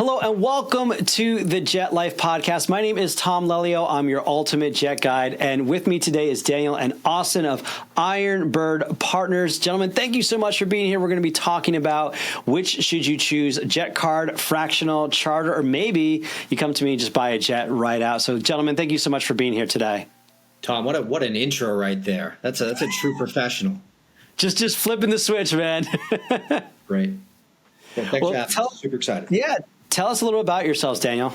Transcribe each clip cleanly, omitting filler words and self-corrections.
Hello and welcome to the Jet Life Podcast. My name is Tom Lelio. I'm your ultimate jet guide. And with me today is Daniel and Austin of IronBird Partners. Gentlemen, thank you so much for being here. We're going to be talking about which should you choose, jet card, fractional, charter, or maybe you come to me and just buy a jet right out. So gentlemen, thank you so much for being here today. Tom, what an intro right there. That's a true professional. Just flipping the switch, man. Great. Well, thanks for having me. Super excited. Yeah. Tell us a little about yourselves, Daniel.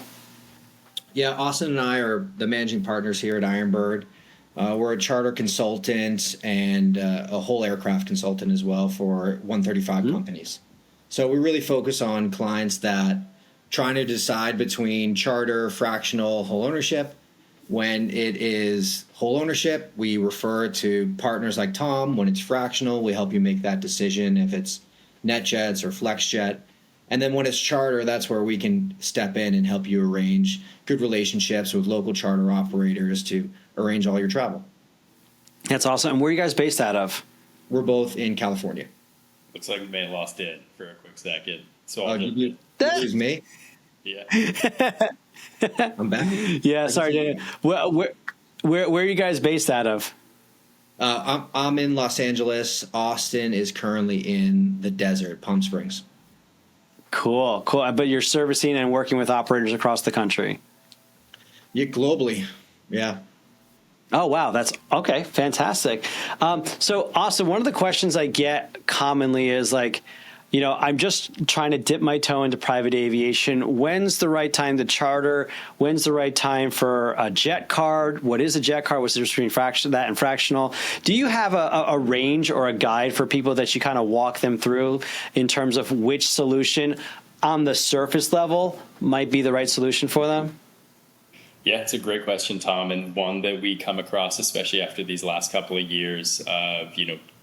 Yeah, Austin and I are the managing partners here at IronBird. We're a charter consultant and a whole aircraft consultant as well for 135 companies. So we really focus on clients that trying to decide between charter, fractional, whole ownership. When it is whole ownership, we refer to partners like Tom. When it's fractional, we help you make that decision if it's NetJets or FlexJet. And then when it's charter, that's where we can step in and help you arrange good relationships with local charter operators to arrange all your travel. That's awesome. And where are you guys based out of? We're both in California. Looks like we may have lost it for a quick second. So you lose me? Yeah. I'm back. Yeah, sorry, Daniel. Where are you guys based out of? I'm in Los Angeles. Austin is currently in the desert, Palm Springs. Cool. But you're servicing and working with operators across the country. Yeah, globally. Yeah. Oh, wow. That's okay. Fantastic. So, Austin, one of the questions I get commonly is like, I'm just trying to dip my toe into private aviation. When's the right time to charter? When's the right time for a jet card? What is a jet card? What's the difference between that and fractional? Do you have a range or a guide for people that you kind of walk them through in terms of which solution on the surface level might be the right solution for them? Yeah, it's a great question, Tom, and one that we come across, especially after these last couple of years of,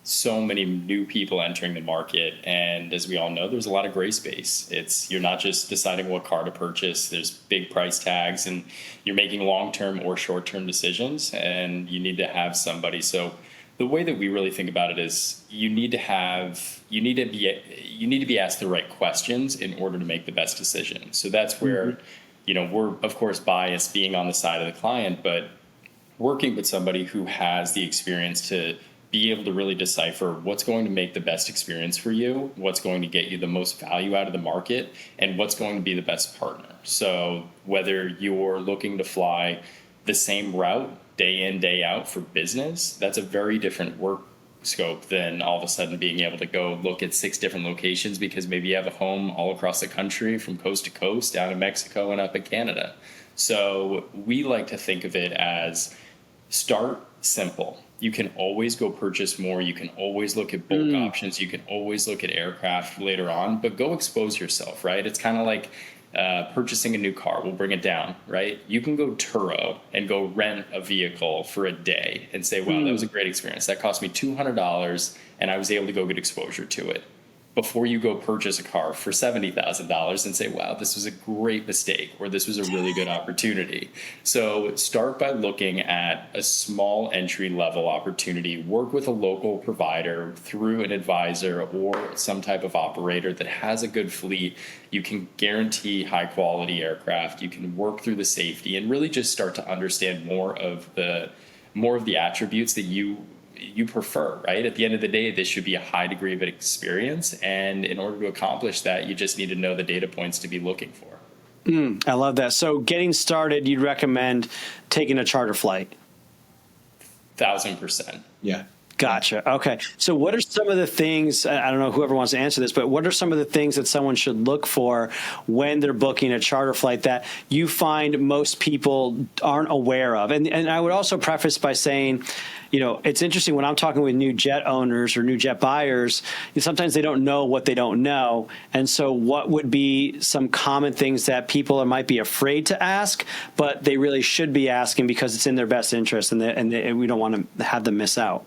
so many new people entering the market. And as we all know, there's a lot of gray space. You're not just deciding what car to purchase. There's big price tags and you're making long-term or short-term decisions and you need to have somebody. So the way that we really think about it is you need to be asked the right questions in order to make the best decision. So that's where, we're of course biased being on the side of the client, but working with somebody who has the experience to be able to really decipher what's going to make the best experience for you, what's going to get you the most value out of the market, and what's going to be the best partner. So whether you're looking to fly the same route day in, day out for business, that's a very different work scope than all of a sudden being able to go look at 6 different locations because maybe you have a home all across the country from coast to coast, down in Mexico and up in Canada. So we like to think of it as start simple. You can always go purchase more. You can always look at bulk options. You can always look at aircraft later on, but go expose yourself, right? It's kind of like purchasing a new car. We'll bring it down, right? You can go Turo and go rent a vehicle for a day and say, wow, that was a great experience. That cost me $200 and I was able to go get exposure to it. Before you go purchase a car for $70,000 and say, wow, this was a great mistake, or this was a really good opportunity. So start by looking at a small entry level opportunity, work with a local provider through an advisor or some type of operator that has a good fleet. You can guarantee high quality aircraft. You can work through the safety and really just start to understand more of the attributes that you prefer, right? At the end of the day, this should be a high degree of experience. And in order to accomplish that, you just need to know the data points to be looking for. I love that. So getting started, you'd recommend taking a charter flight? 1,000%. Yeah. Gotcha. Okay. So what are some of the things, I don't know whoever wants to answer this, but what are some of the things that someone should look for when they're booking a charter flight that you find most people aren't aware of? And I would also preface by saying, it's interesting when I'm talking with new jet owners or new jet buyers, sometimes they don't know what they don't know. And so what would be some common things that people might be afraid to ask, but they really should be asking because it's in their best interest and we don't want to have them miss out?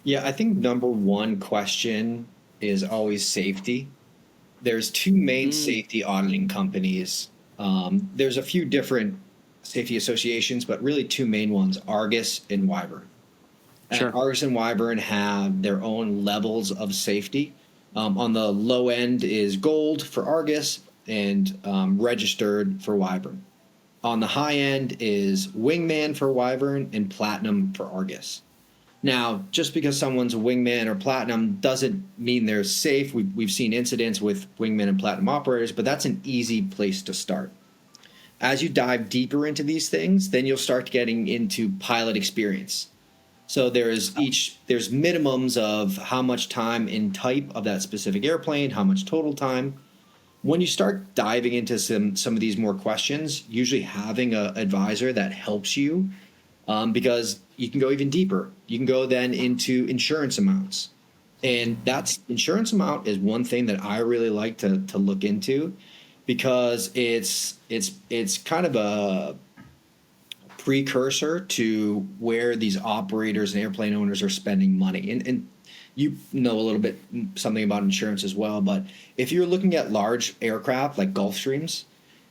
Yeah, I think number one question is always safety. There's 2 main safety auditing companies. There's a few different safety associations, but really 2 main ones, Argus and Wyvern. Sure. Argus and Wyvern have their own levels of safety. On the low end is gold for Argus, and registered for Wyvern. On the high end is Wingman for Wyvern and Platinum for Argus. Now, just because someone's a Wingman or Platinum doesn't mean they're safe. We've seen incidents with Wingman and Platinum operators, but that's an easy place to start. As you dive deeper into these things, then you'll start getting into pilot experience. So there's minimums of how much time in type of that specific airplane, how much total time. When you start diving into some of these more questions, usually having an advisor that helps you, because you can go even deeper. You can go then into insurance amounts. And that's insurance amount is one thing that I really like to look into, because it's kind of a precursor to where these operators and airplane owners are spending money. And you know a little bit something about insurance as well, but if you're looking at large aircraft like Gulfstreams,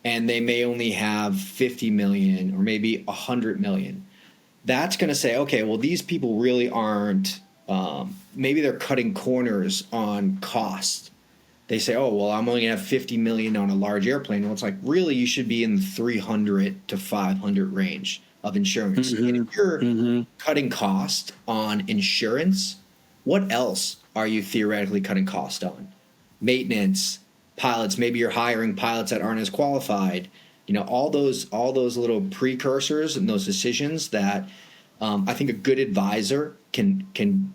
and they may only have 50 million or maybe 100 million, that's going to say, okay, well, these people really aren't, maybe they're cutting corners on cost. They say, oh, well, I'm only going to have 50 million on a large airplane. Well, it's like, really, you should be in the 300 to 500 range of insurance. And if you're cutting cost on insurance, what else are you theoretically cutting cost on? Maintenance, pilots, maybe you're hiring pilots that aren't as qualified. You know, all those little precursors and those decisions that I think a good advisor can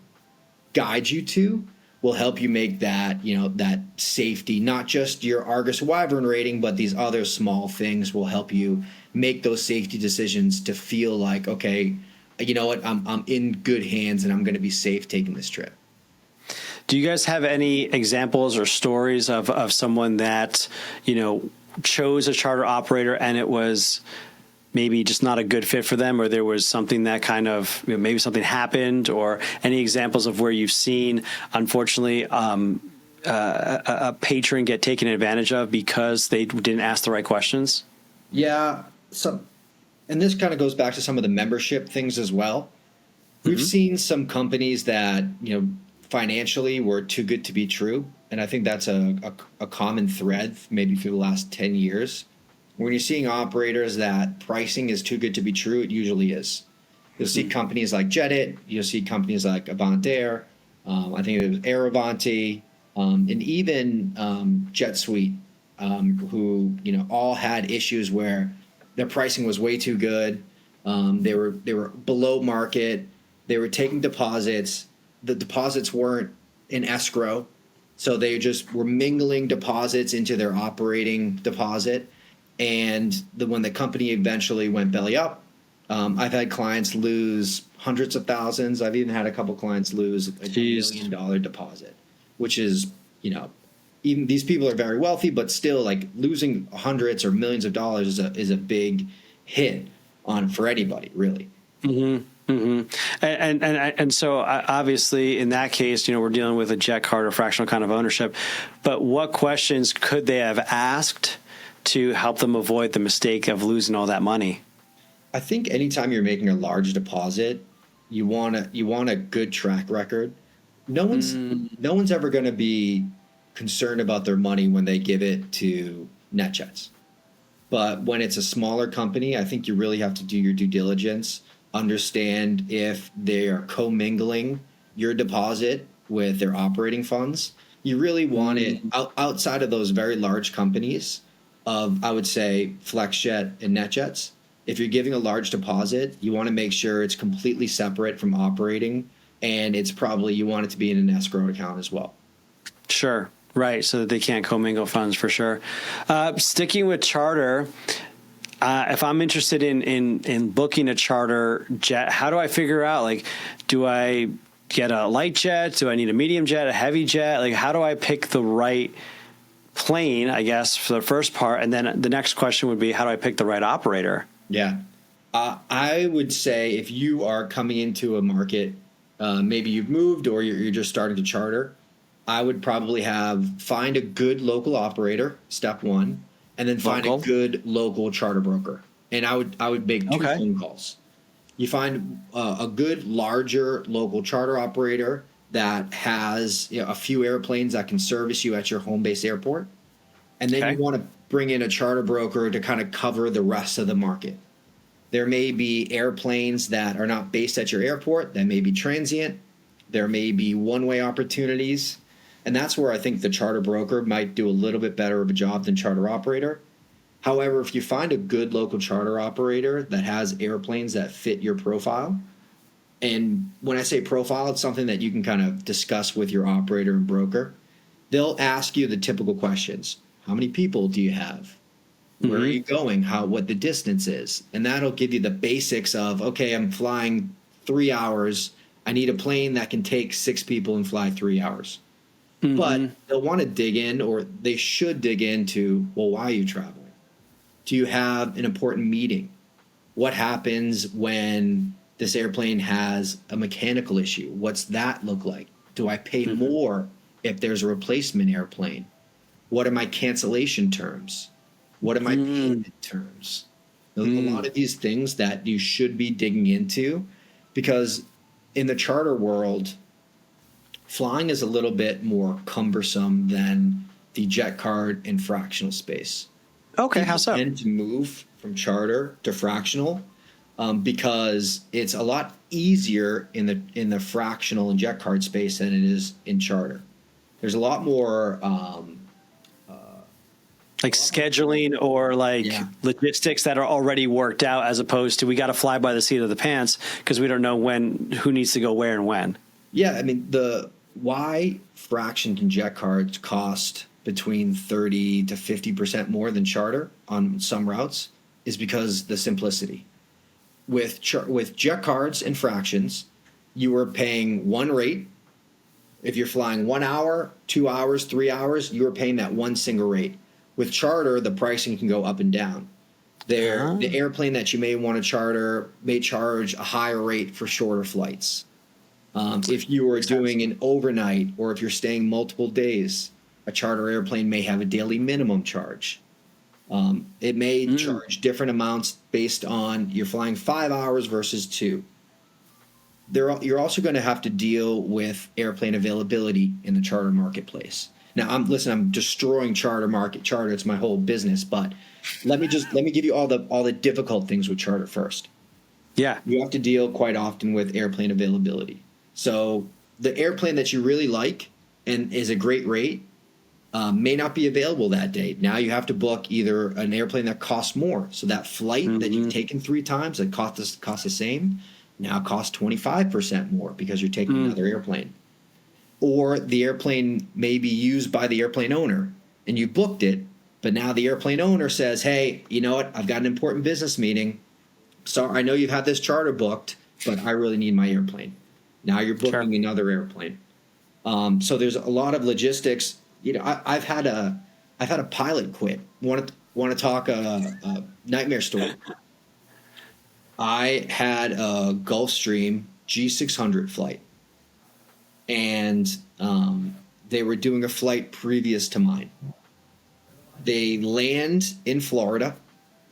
guide you to will help you make that, you know, that safety, not just your Argus Wyvern rating, but these other small things will help you make those safety decisions to feel like, okay, you know what, I'm in good hands and I'm going to be safe taking this trip. Do you guys have any examples or stories of someone that, you know, chose a charter operator and it was maybe just not a good fit for them, or there was something that kind of, you know, maybe something happened, or any examples of where you've seen, unfortunately, a patron get taken advantage of because they didn't ask the right questions? Yeah. And this kind of goes back to some of the membership things as well. We've seen some companies that, you know, financially were too good to be true. And I think that's a common thread maybe through the last 10 years. When you're seeing operators that pricing is too good to be true, it usually is. You'll see companies like Jedit, you'll see companies like Avant Air, I think it was Airavanti, and even Jet Suite, who, you know, all had issues where their pricing was way too good. They were below market. They were taking deposits. The deposits weren't in escrow, so they just were mingling deposits into their operating deposit. And when the company eventually went belly up, I've had clients lose hundreds of thousands. I've even had a couple clients lose a $1 million deposit, which is, you know, even these people are very wealthy, but still, like, losing hundreds or millions of dollars is a big hit for anybody, really. And so obviously in that case, you know, we're dealing with a jet card or fractional kind of ownership, but what questions could they have asked to help them avoid the mistake of losing all that money? I think anytime you're making a large deposit, you want a good track record. No one's ever going to be concerned about their money when they give it to NetJets. But when it's a smaller company, I think you really have to do your due diligence, understand if they are commingling your deposit with their operating funds. You really want it outside of those very large companies of, I would say, FlexJet and NetJets. If you're giving a large deposit, you want to make sure it's completely separate from operating, and it's probably, you want it to be in an escrow account as well. Sure. Right. So that they can't commingle funds, for sure. Sticking with charter, if I'm interested in booking a charter jet, how do I figure out, like, do I get a light jet? Do I need a medium jet, a heavy jet? Like, how do I pick the right plane, I guess, for the first part? And then the next question would be, how do I pick the right operator? Yeah. I would say if you are coming into a market, maybe you've moved or you're just starting to charter, I would probably find a good local operator, step one, and then find a good local charter broker. And I would make two phone calls. You find a good larger local charter operator that has, you know, a few airplanes that can service you at your home base airport. And then Okay. you want to bring in a charter broker to kind of cover the rest of the market. There may be airplanes that are not based at your airport, that may be transient. There may be one-way opportunities. And that's where I think the charter broker might do a little bit better of a job than charter operator. However, if you find a good local charter operator that has airplanes that fit your profile, and when I say profile, it's something that you can kind of discuss with your operator and broker, they'll ask you the typical questions. How many people do you have? Where are you going? What the distance is? And that'll give you the basics of, okay, I'm flying 3 hours. I need a plane that can take 6 people and fly 3 hours. But they'll want to dig in, or they should dig into, well, why are you traveling? Do you have an important meeting? What happens when this airplane has a mechanical issue? What's that look like? Do I pay more if there's a replacement airplane? What are my cancellation terms? What are my payment terms? There's a lot of these things that you should be digging into, because in the charter world, flying is a little bit more cumbersome than the jet card and fractional space. Okay, People how so? tend to move from charter to fractional because it's a lot easier in the fractional and jet card space than it is in charter. There's a lot more Like scheduling or like Yeah. logistics that are already worked out, as opposed to we got to fly by the seat of the pants because we don't know who needs to go where and when. Yeah, I mean, why fractions and jet cards cost between 30 to 50% more than charter on some routes is because the simplicity. With jet cards and fractions, you are paying one rate. If you're flying 1 hour, 2 hours, 3 hours, you are paying that one single rate. With charter, the pricing can go up and down. The airplane that you may want to charter may charge a higher rate for shorter flights. If you are doing an overnight, or if you're staying multiple days, a charter airplane may have a daily minimum charge. It may charge different amounts based on you're flying 5 hours versus 2. You're also going to have to deal with airplane availability in the charter marketplace. Now, I'm destroying charter. It's my whole business. But let me give you all the difficult things with charter first. Yeah. You have to deal quite often with airplane availability. So the airplane that you really like and is a great rate may not be available that day. Now you have to book either an airplane that costs more. So that flight that you've taken 3 times that cost the same now costs 25% more because you're taking another airplane. Or the airplane may be used by the airplane owner and you booked it, but now the airplane owner says, hey, you know what? I've got an important business meeting. So I know you've had this charter booked, but I really need my airplane. Now you're booking another airplane. So there's a lot of logistics. You know, I've had a pilot quit. Want to talk a nightmare story? I had a Gulfstream G600 flight, and they were doing a flight previous to mine. They land in Florida,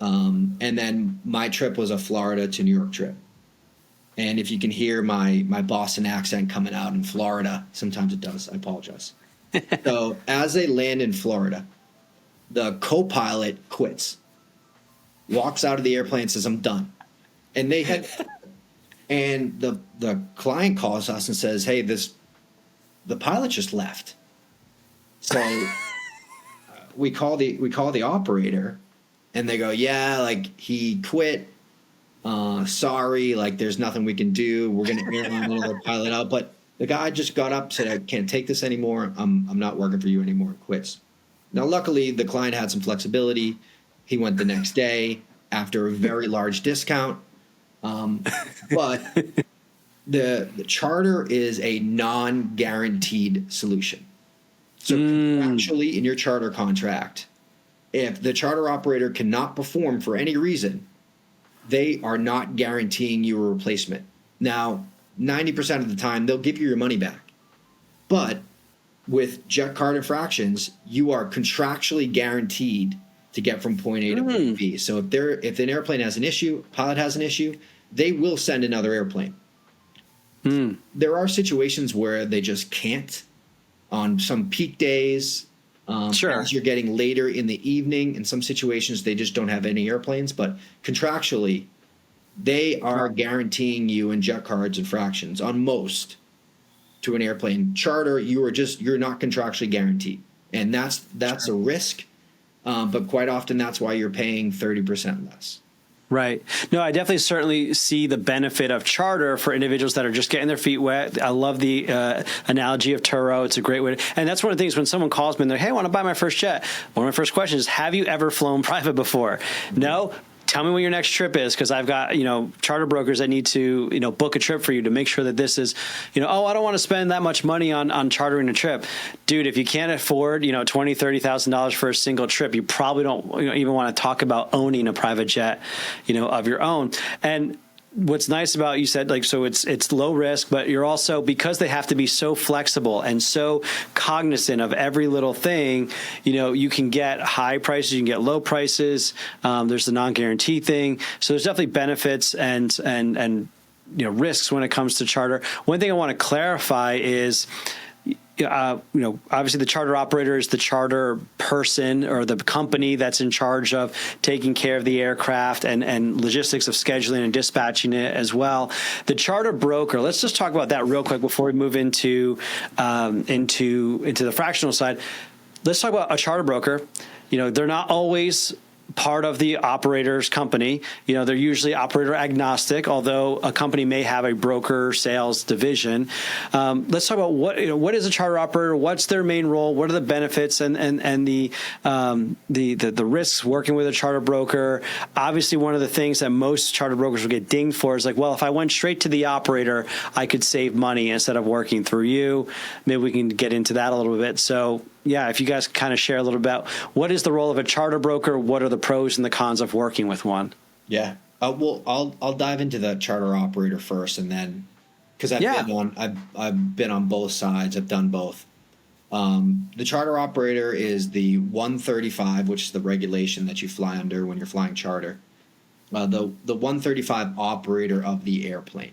and then my trip was a Florida to New York trip. And if you can hear my Boston accent coming out in Florida, sometimes it does. I apologize. So as they land in Florida, the co-pilot quits, walks out of the airplane, and says, "I'm done." And and the client calls us and says, "Hey, the pilot just left." So we call the operator, and they go, "Yeah, like he quit. Sorry, like there's nothing we can do. We're going to airline another pilot out." But the guy just got up, said, "I can't take this anymore. I'm not working for you anymore," and quits. Now, luckily, the client had some flexibility. He went the next day after a very large discount. But the charter is a non-guaranteed solution. So contractually in your charter contract, if the charter operator cannot perform for any reason, they are not guaranteeing you a replacement. Now, 90% of the time, they'll give you your money back. But with jet card and fractions, you are contractually guaranteed to get from point A to point B. So if an airplane has an issue, pilot has an issue, they will send another airplane. There are situations where they just can't. On some peak days, Sure. As you're getting later in the evening, in some situations, they just don't have any airplanes, but contractually, they are guaranteeing you in jet cards and fractions on most to an airplane. Charter, you're not contractually guaranteed. And that's a risk. But quite often that's why you're paying 30% less. Right. No, I definitely certainly see the benefit of charter for individuals that are just getting their feet wet. I love the analogy of Turo. It's a great way. And that's one of the things when someone calls me and they're, hey, I want to buy my first jet. One of my first questions is, have you ever flown private before? No. Tell me when your next trip is, because I've got, charter brokers that need to, book a trip for you to make sure that this is, oh, I don't want to spend that much money on chartering a trip. Dude, if you can't afford, $20,000, $30,000 for a single trip, you probably don't even want to talk about owning a private jet, of your own. And what's nice about, you said, so it's low risk, but you're also, because they have to be so flexible and so cognizant of every little thing, you can get high prices, you can get low prices. There's the non-guarantee thing. So there's definitely benefits and risks when it comes to charter. One thing I want to clarify is, obviously the charter operator is the charter person or the company that's in charge of taking care of the aircraft and logistics of scheduling and dispatching it as well. The charter broker, let's just talk about that real quick before we move into the fractional side. Let's talk about a charter broker. They're not always part of the operator's company. They're usually operator agnostic, although a company may have a broker sales division. Let's talk about what is a charter operator? What's their main role? What are the benefits and the risks working with a charter broker? Obviously, one of the things that most charter brokers will get dinged for is well, if I went straight to the operator, I could save money instead of working through you. Maybe we can get into that a little bit. So, yeah, if you guys kind of share a little about what is the role of a charter broker, what are the pros and the cons of working with one? Yeah. Well, I'll dive into the charter operator first, and then because I've been on both sides. I've done both. The charter operator is the 135, which is the regulation that you fly under when you're flying charter. The 135 operator of the airplane.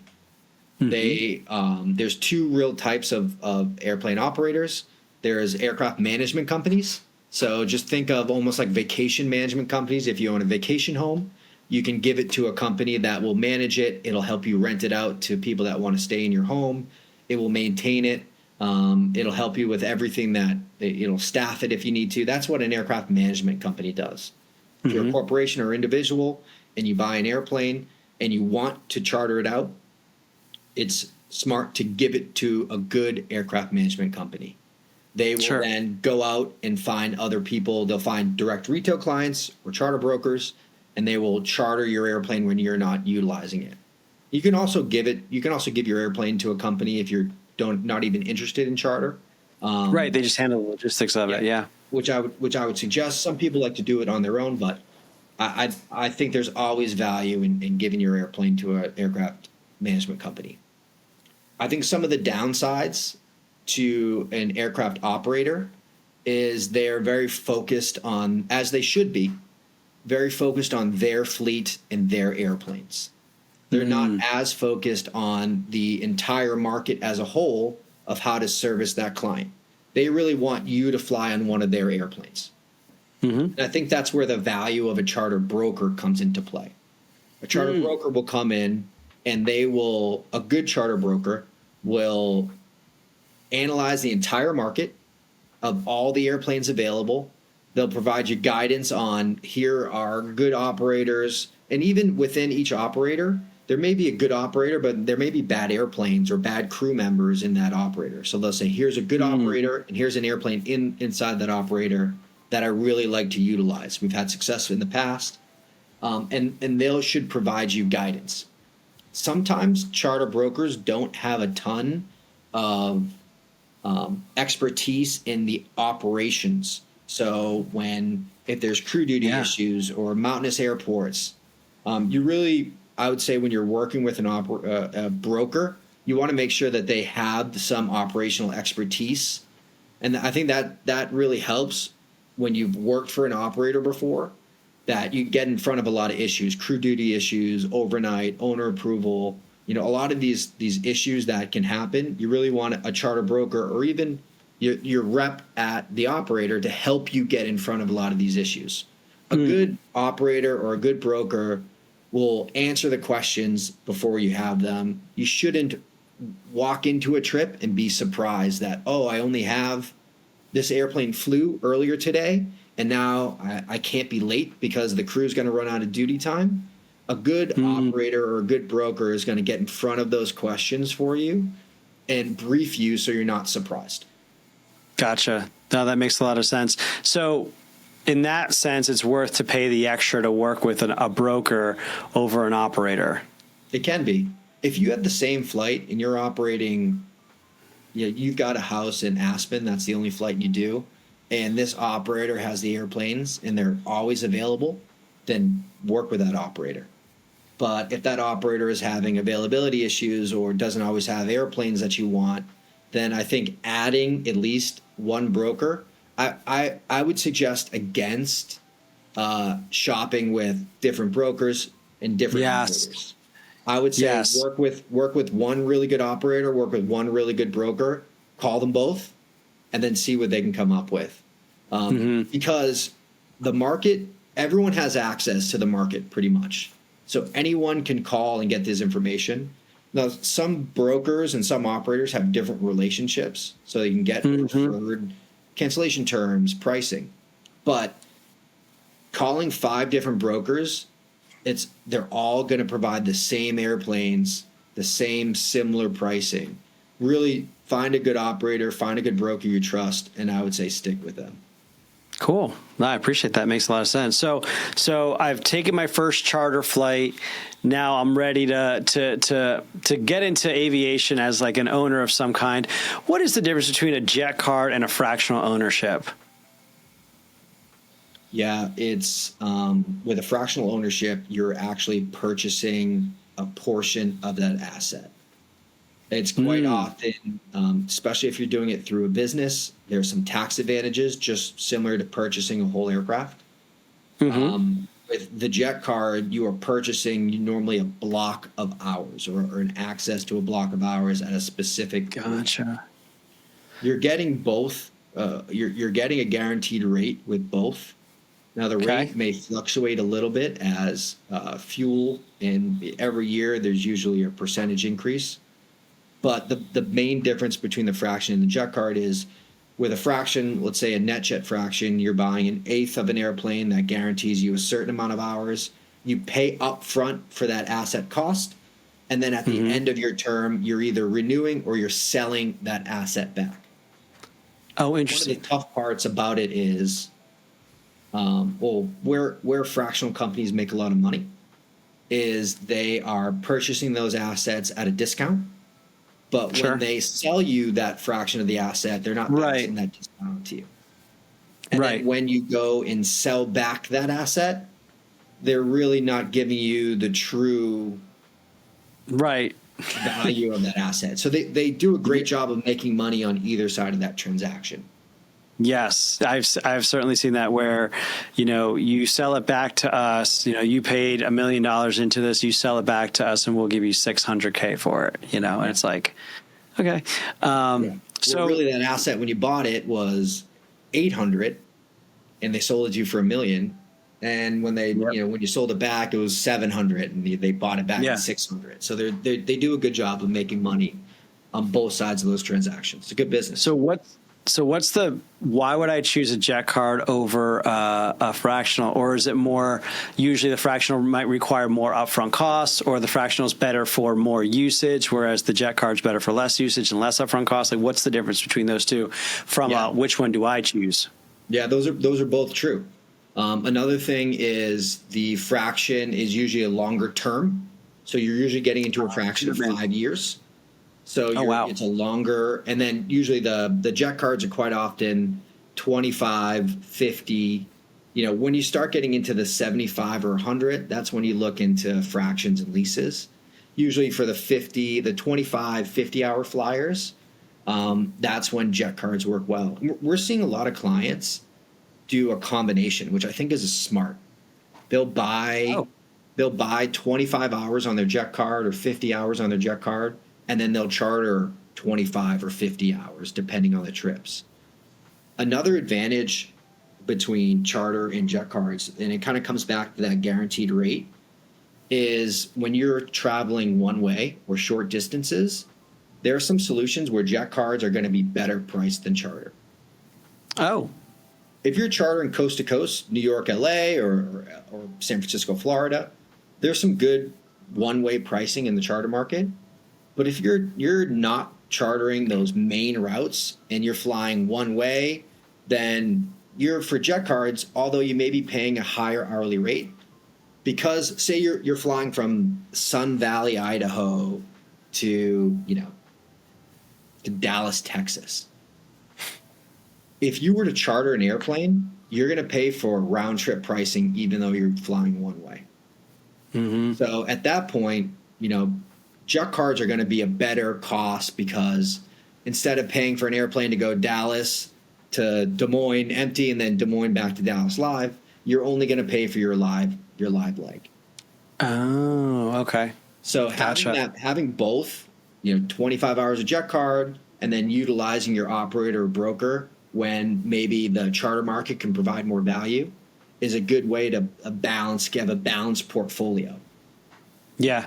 Mm-hmm. There's two real types of airplane operators. There's aircraft management companies. So just think of almost like vacation management companies. If you own a vacation home, you can give it to a company that will manage it. It'll help you rent it out to people that want to stay in your home. It will maintain it. It'll help you with everything it'll staff it if you need to. That's what an aircraft management company does. If you're a corporation or individual and you buy an airplane and you want to charter it out, it's smart to give it to a good aircraft management company. They will then go out and find other people. They'll find direct retail clients or charter brokers, and they will charter your airplane when you're not utilizing it. You can also give your airplane to a company if you're not even interested in charter. Right, they just handle the logistics of it. Yeah, which I would suggest. Some people like to do it on their own, but I think there's always value in giving your airplane to an aircraft management company. I think some of the downsides to an aircraft operator is they're very focused on, as they should be, very focused on their fleet and their airplanes. They're not as focused on the entire market as a whole of how to service that client. They really want you to fly on one of their airplanes. And I think that's where the value of a charter broker comes into play. A charter broker will come in and a good charter broker will analyze the entire market of all the airplanes available. They'll provide you guidance on here are good operators. And even within each operator, there may be a good operator, but there may be bad airplanes or bad crew members in that operator. So they'll say, here's a good operator, and here's an airplane inside that operator that I really like to utilize. We've had success in the past. And they should provide you guidance. Sometimes charter brokers don't have a ton of expertise in the operations. So if there's crew duty issues or mountainous airports, I would say when you're working with a broker, you want to make sure that they have some operational expertise. And I think that really helps when you've worked for an operator before, that you get in front of a lot of issues, crew duty issues, overnight, owner approval. A lot of these issues that can happen, you really want a charter broker or even your rep at the operator to help you get in front of a lot of these issues. A good operator or a good broker will answer the questions before you have them. You shouldn't walk into a trip and be surprised that, oh, I only have this airplane flew earlier today, and now I can't be late because the crew's going to run out of duty time. A good operator or a good broker is going to get in front of those questions for you and brief you so you're not surprised. Gotcha. No, that makes a lot of sense. So in that sense, it's worth to pay the extra to work with a broker over an operator. It can be. If you have the same flight and you're operating, you've got a house in Aspen, that's the only flight you do, and this operator has the airplanes and they're always available, then work with that operator. But if that operator is having availability issues or doesn't always have airplanes that you want, then I think adding at least one broker, I would suggest against shopping with different brokers and different operators. I would say work with one really good operator, work with one really good broker, call them both, and then see what they can come up with. Because the market, everyone has access to the market pretty much. So anyone can call and get this information. Now, some brokers and some operators have different relationships, so they can get preferred cancellation terms, pricing. But calling 5 different brokers, they're all going to provide the same airplanes, the same similar pricing. Really find a good operator, find a good broker you trust, and I would say stick with them. Cool. No, I appreciate that. Makes a lot of sense. So I've taken my first charter flight. Now I'm ready to get into aviation as like an owner of some kind. What is the difference between a jet card and a fractional ownership? Yeah, it's with a fractional ownership, you're actually purchasing a portion of that asset. It's quite often, especially if you're doing it through a business, there's some tax advantages, just similar to purchasing a whole aircraft. With the jet card, you are purchasing normally a block of hours or an access to a block of hours at a specific. Gotcha. You're getting both. You're getting a guaranteed rate with both. Now, the rate may fluctuate a little bit as fuel, and every year there's usually a percentage increase. But the main difference between the fraction and the jet card is with a fraction, let's say a net jet fraction, you're buying an eighth of an airplane that guarantees you a certain amount of hours. You pay up front for that asset cost. And then at the end of your term, you're either renewing or you're selling that asset back. Oh, interesting. One of the tough parts about it is, where fractional companies make a lot of money is they are purchasing those assets at a discount. But when they sell you that fraction of the asset, they're not passing that discount to you. And then when you go and sell back that asset, they're really not giving you the true value of that asset. So they do a great job of making money on either side of that transaction. Yes, I've certainly seen that where, you sell it back to us, you paid $1 million into this, you sell it back to us and we'll give you $600K for it, and it's like, okay. So really that asset when you bought it was 800 and they sold it to you for $1 million. And when they, when you sold it back, it was 700 and they bought it back at 600. So they do a good job of making money on both sides of those transactions. It's a good business. So why would I choose a jet card over a fractional, or is it more usually the fractional might require more upfront costs, or the fractional is better for more usage, whereas the jet card is better for less usage and less upfront costs? Like, what's the difference between those two from which one do I choose? Yeah, those are both true. Another thing is the fraction is usually a longer term. So you're usually getting into a fraction of 5 years. So it's a longer, and then usually the jet cards are quite often 25, 50. When you start getting into the 75 or 100, that's when you look into fractions and leases. Usually for the 25, 50-hour flyers, that's when jet cards work well. We're seeing a lot of clients do a combination, which I think is smart. They'll buy 25 hours on their jet card or 50 hours on their jet card, and then they'll charter 25 or 50 hours depending on the trips. Another advantage between charter and jet cards, and it kind of comes back to that guaranteed rate, is when you're traveling one way or short distances, there are some solutions where jet cards are going to be better priced than charter. Oh, If you're chartering coast to coast, New York, LA, or San Francisco, Florida, there's some good one-way pricing in the charter market. But if you're not chartering those main routes and you're flying one way, then you're for jet cards, although you may be paying a higher hourly rate, because say you're flying from Sun Valley, Idaho to to Dallas, Texas. If you were to charter an airplane, you're going to pay for round trip pricing, even though you're flying one way. mm-hmm. So at that point, jet cards are going to be a better cost because instead of paying for an airplane to go Dallas to Des Moines empty and then Des Moines back to Dallas live, you're only going to pay for your live leg. Oh, okay. So Gotcha. having both, 25 hours of jet card and then utilizing your operator or broker when maybe the charter market can provide more value is a good way to have a balanced portfolio. Yeah.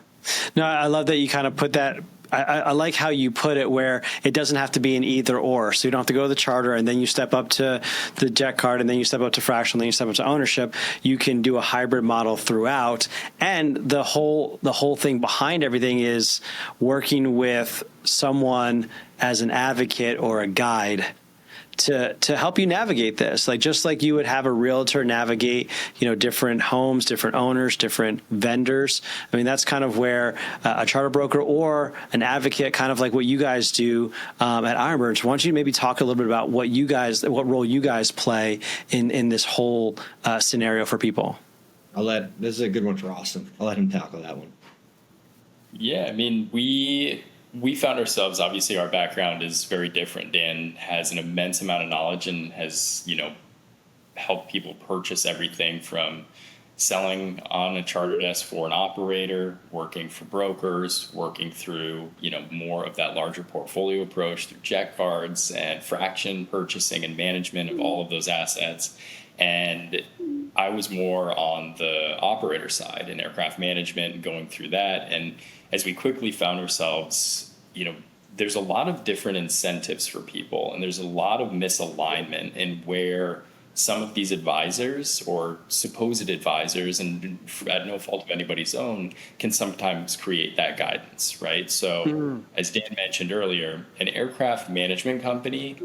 No, I love that you kind of put that. I like how you put it where it doesn't have to be an either or. So you don't have to go to the charter and then you step up to the jet card and then you step up to fractional, then you step up to ownership. You can do a hybrid model throughout. And the whole thing behind everything is working with someone as an advocate or a guide to help you navigate this, just like you would have a realtor navigate, different homes, different owners, different vendors. I mean, that's kind of where a charter broker or an advocate, kind of like what you guys do at IronBird. Why don't you maybe talk a little bit about what role you guys play in this whole scenario for people? This is a good one for Austin. I'll let him tackle that one. Yeah, I mean, we found ourselves, obviously our background is very different. Dan has an immense amount of knowledge and has, helped people purchase everything from selling on a charter desk for an operator, working for brokers, working through, more of that larger portfolio approach through jet cards and fraction purchasing and management of all of those assets. And I was more on the operator side in aircraft management, going through that. And as we quickly found ourselves, there's a lot of different incentives for people, and there's a lot of misalignment in where some of these advisors or supposed advisors, and at no fault of anybody's own, can sometimes create that guidance, right? So as Dan mentioned earlier, an aircraft management company,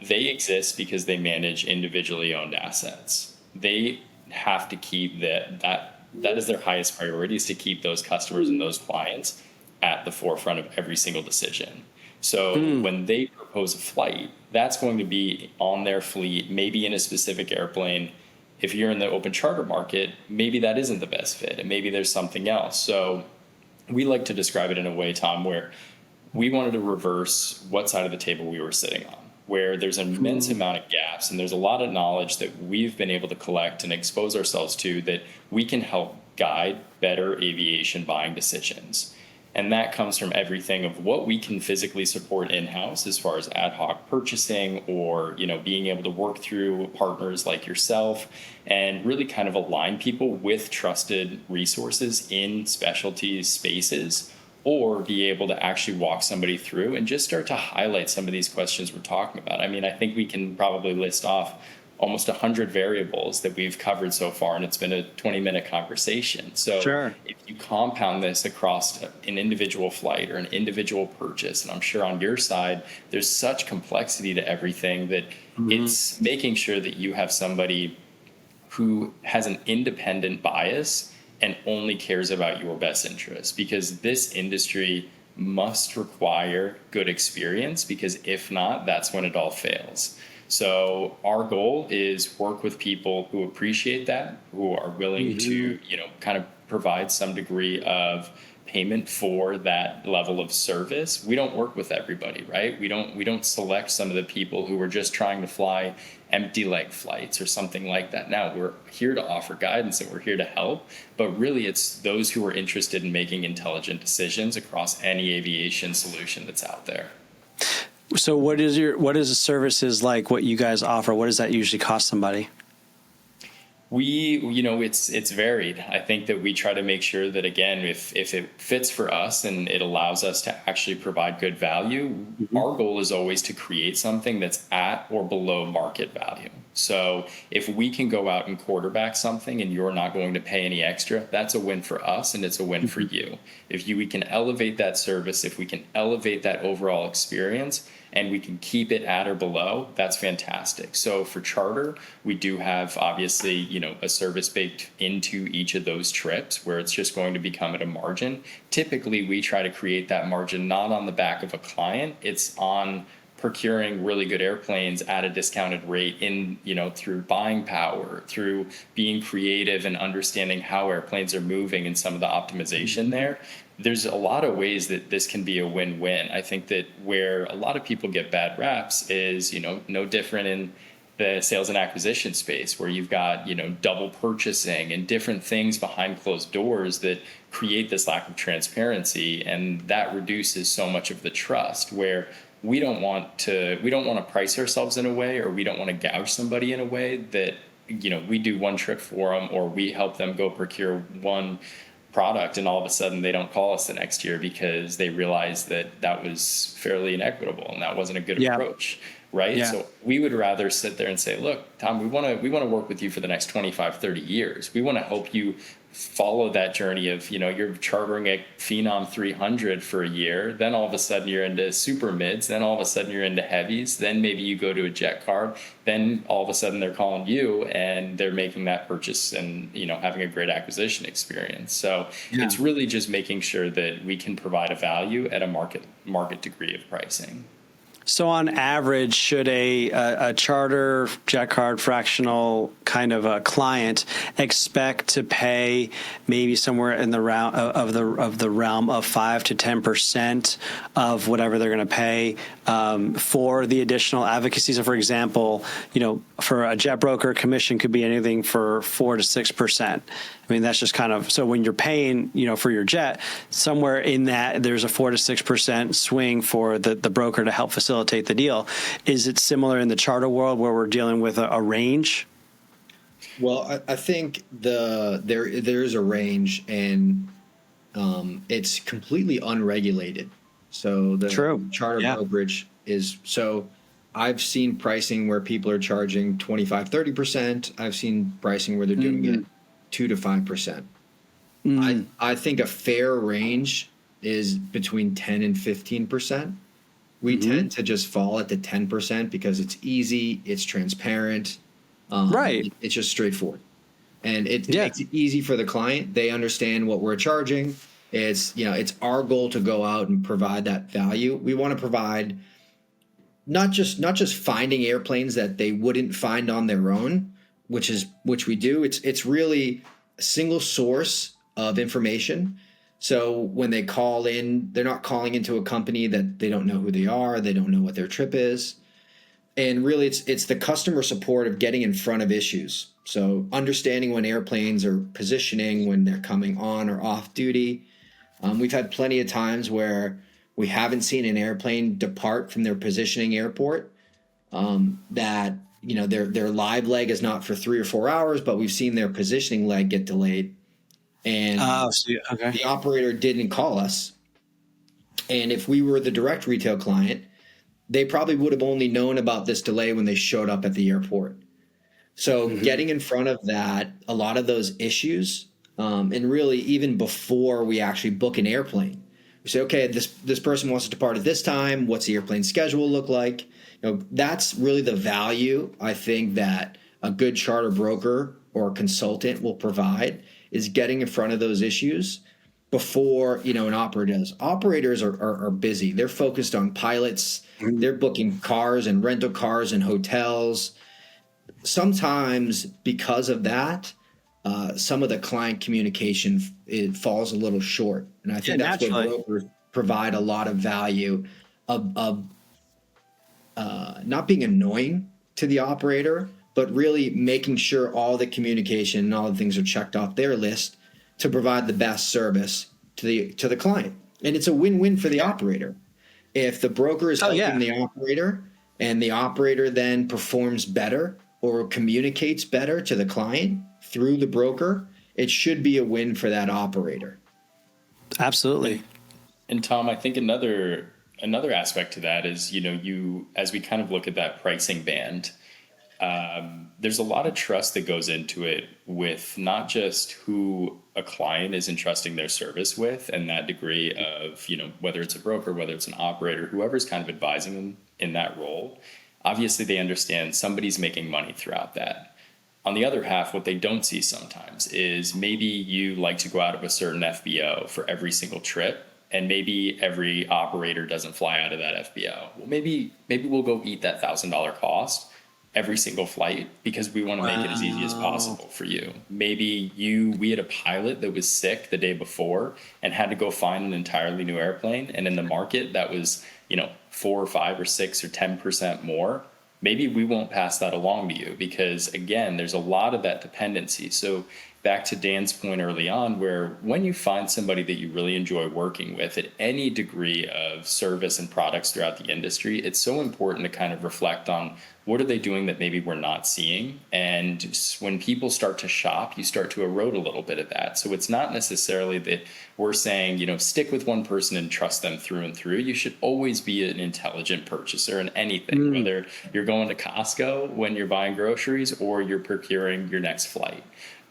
they exist because they manage individually owned assets. They have to keep that is their highest priority, is to keep those customers and those clients at the forefront of every single decision. So when they propose a flight, that's going to be on their fleet, maybe in a specific airplane. If you're in the open charter market, maybe that isn't the best fit, and maybe there's something else. So we like to describe it in a way, Tom, where we wanted to reverse what side of the table we were sitting on, where there's an immense amount of gaps and there's a lot of knowledge that we've been able to collect and expose ourselves to that we can help guide better aviation buying decisions. And that comes from everything of what we can physically support in-house as far as ad hoc purchasing or, being able to work through partners like yourself and really kind of align people with trusted resources in specialty spaces, or be able to actually walk somebody through and just start to highlight some of these questions we're talking about. I mean, I think we can probably list off almost 100 variables that we've covered so far, and it's been a 20-minute conversation. So Sure. If you compound this across an individual flight or an individual purchase, and I'm sure on your side, there's such complexity to everything that it's making sure that you have somebody who has an independent bias and only cares about your best interests, because this industry must require good experience, because if not, that's when it all fails. So our goal is work with people who appreciate that, who are willing to, kind of provide some degree of payment for that level of service. We don't work with everybody, right? We don't select some of the people who are just trying to fly empty leg flights or something like that. Now, we're here to offer guidance and we're here to help, but really it's those who are interested in making intelligent decisions across any aviation solution that's out there. So what is the services like, what you guys offer? What does that usually cost somebody? It's varied. I think that we try to make sure that, again, if it fits for us and it allows us to actually provide good value, our goal is always to create something that's at or below market value. So if we can go out and quarterback something and you're not going to pay any extra, that's a win for us and it's a win for you. We can elevate that service, if we can elevate that overall experience, and we can keep it at or below, that's fantastic. So for charter, we do have obviously, a service baked into each of those trips where it's just going to become at a margin. Typically, we try to create that margin not on the back of a client, it's on procuring really good airplanes at a discounted rate through buying power, through being creative and understanding how airplanes are moving and some of the optimization there. There's a lot of ways that this can be a win-win. I think that where a lot of people get bad raps is, no different in the sales and acquisition space where you've got, double purchasing and different things behind closed doors that create this lack of transparency. And that reduces so much of the trust where we don't want to price ourselves in a way, or we don't want to gouge somebody in a way that, we do one trip for them or we help them go procure one product and all of a sudden they don't call us the next year because they realize that was fairly inequitable and that wasn't a good approach. Right. Yeah. So we would rather sit there and say, look, Tom, we want to work with you for the next 25, 30 years. We want to help you follow that journey of, you're chartering a Phenom 300 for a year. Then all of a sudden you're into super mids. Then all of a sudden you're into heavies. Then maybe you go to a jet carb. Then all of a sudden they're calling you and they're making that purchase and, having a great acquisition experience. So It's really just making sure that we can provide a value at a market degree of pricing. So on average, should a charter, jet card, fractional kind of a client expect to pay maybe somewhere in the realm of the realm of 5 to 10% of whatever they're going to pay for the additional advocacy? So, for example, for a jet broker, commission could be anything for 4 to 6%. I mean, that's just kind of, so when you're paying, for your jet, somewhere in that there's a 4 to 6% swing for the broker to help facilitate the deal. Is it similar in the charter world where we're dealing with a range? Well, I think there is a range, and it's completely unregulated. So the charter brokerage is so. I've seen pricing where people are charging 25, 30%. I've seen pricing where they're doing it 2 to 5%. I think a fair range is between 10 and 15%. We tend to just fall at the 10% because it's easy, it's transparent, right? It's just straightforward, and it makes it easy for the client. They understand what we're charging. It's our goal to go out and provide that value. We want to provide not just finding airplanes that they wouldn't find on their own, which we do. It's really a single source of information. So when they call in, they're not calling into a company that they don't know who they are, they don't know what their trip is. And really it's the customer support of getting in front of issues. So understanding when airplanes are positioning, when they're coming on or off duty. We've had plenty of times where we haven't seen an airplane depart from their positioning airport, that their live leg is not for 3 or 4 hours, but we've seen their positioning leg get delayed. And the operator didn't call us. And if we were the direct retail client, they probably would have only known about this delay when they showed up at the airport. So getting in front of that, a lot of those issues, and really even before we actually book an airplane, we say, okay, this person wants to depart at this time. What's the airplane schedule look like? That's really the value I think that a good charter broker or consultant will provide, is getting in front of those issues before an operator does. Operators are busy. They're focused on pilots. They're booking cars and rental cars and hotels. Sometimes because of that, some of the client communication it falls a little short, and I think that's where brokers provide a lot of value of not being annoying to the operator, but really making sure all the communication and all the things are checked off their list to provide the best service to the client. And it's a win-win for the operator. If the broker is helping yeah. the operator and the operator then performs better or communicates better to the client through the broker, it should be a win for that operator. Absolutely. And Tom, I think another aspect to that is, you as we kind of look at that pricing band, there's a lot of trust that goes into it with not just who a client is entrusting their service with and that degree of, whether it's a broker, whether it's an operator, whoever's kind of advising them in that role. Obviously, they understand somebody's making money throughout that. On the other half, what they don't see sometimes is maybe you like to go out of a certain FBO for every single trip, and maybe every operator doesn't fly out of that FBO. Well, maybe we'll go eat that $1,000 cost every single flight because we want to make it as easy as possible for you. Maybe we had a pilot that was sick the day before and had to go find an entirely new airplane, and in the market that was 4 or 5 or 6 or 10% more. Maybe we won't pass that along to you because, again, there's a lot of that dependency. So back to Dan's point early on, where when you find somebody that you really enjoy working with at any degree of service and products throughout the industry, it's so important to kind of reflect on what are they doing that maybe we're not seeing. And when people start to shop, you start to erode a little bit of that. So it's not necessarily that we're saying, stick with one person and trust them through and through. You should always be an intelligent purchaser in anything, whether you're going to Costco when you're buying groceries or you're procuring your next flight.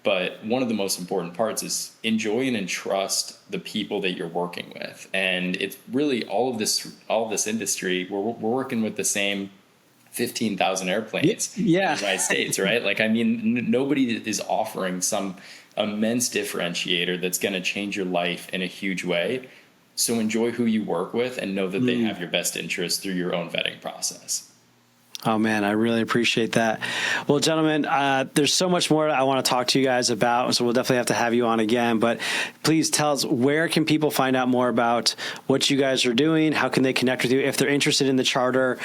But one of the most important parts is enjoy and entrust the people that you're working with. And it's really all of this industry, we're working with the same 15,000 airplanes in the United States, right? Nobody is offering some immense differentiator that's going to change your life in a huge way. So enjoy who you work with and know that they have your best interest through your own vetting process. Oh, man, I really appreciate that. Well, gentlemen, there's so much more I want to talk to you guys about, so we'll definitely have to have you on again. But please tell us, where can people find out more about what you guys are doing? How can they connect with you? If they're interested in the charter,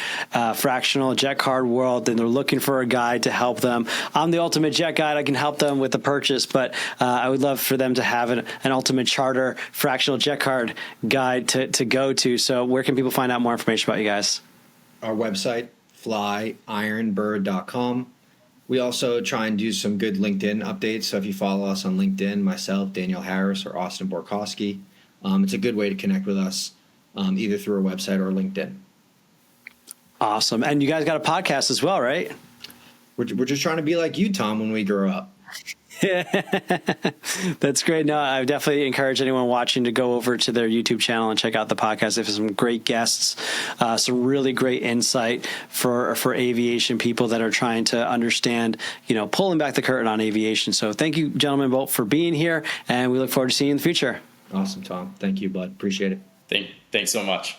fractional jet card world, then they're looking for a guide to help them. I'm the ultimate jet guide. I can help them with the purchase, but I would love for them to have an ultimate charter fractional jet card guide to go to. So where can people find out more information about you guys? Our website, flyironbird.com. We also try and do some good LinkedIn updates. So if you follow us on LinkedIn, myself, Daniel Harris, or Austin Borkowski, it's a good way to connect with us, either through our website or LinkedIn. Awesome. And you guys got a podcast as well, right? We're just trying to be like you, Tom, when we grow up. That's great. No, I definitely encourage anyone watching to go over to their YouTube channel and check out the podcast. There's some great guests, some really great insight for aviation people that are trying to understand, pulling back the curtain on aviation. So thank you, gentlemen, both for being here, and we look forward to seeing you in the future. Awesome, Tom. Thank you, bud. Appreciate it. Thanks so much.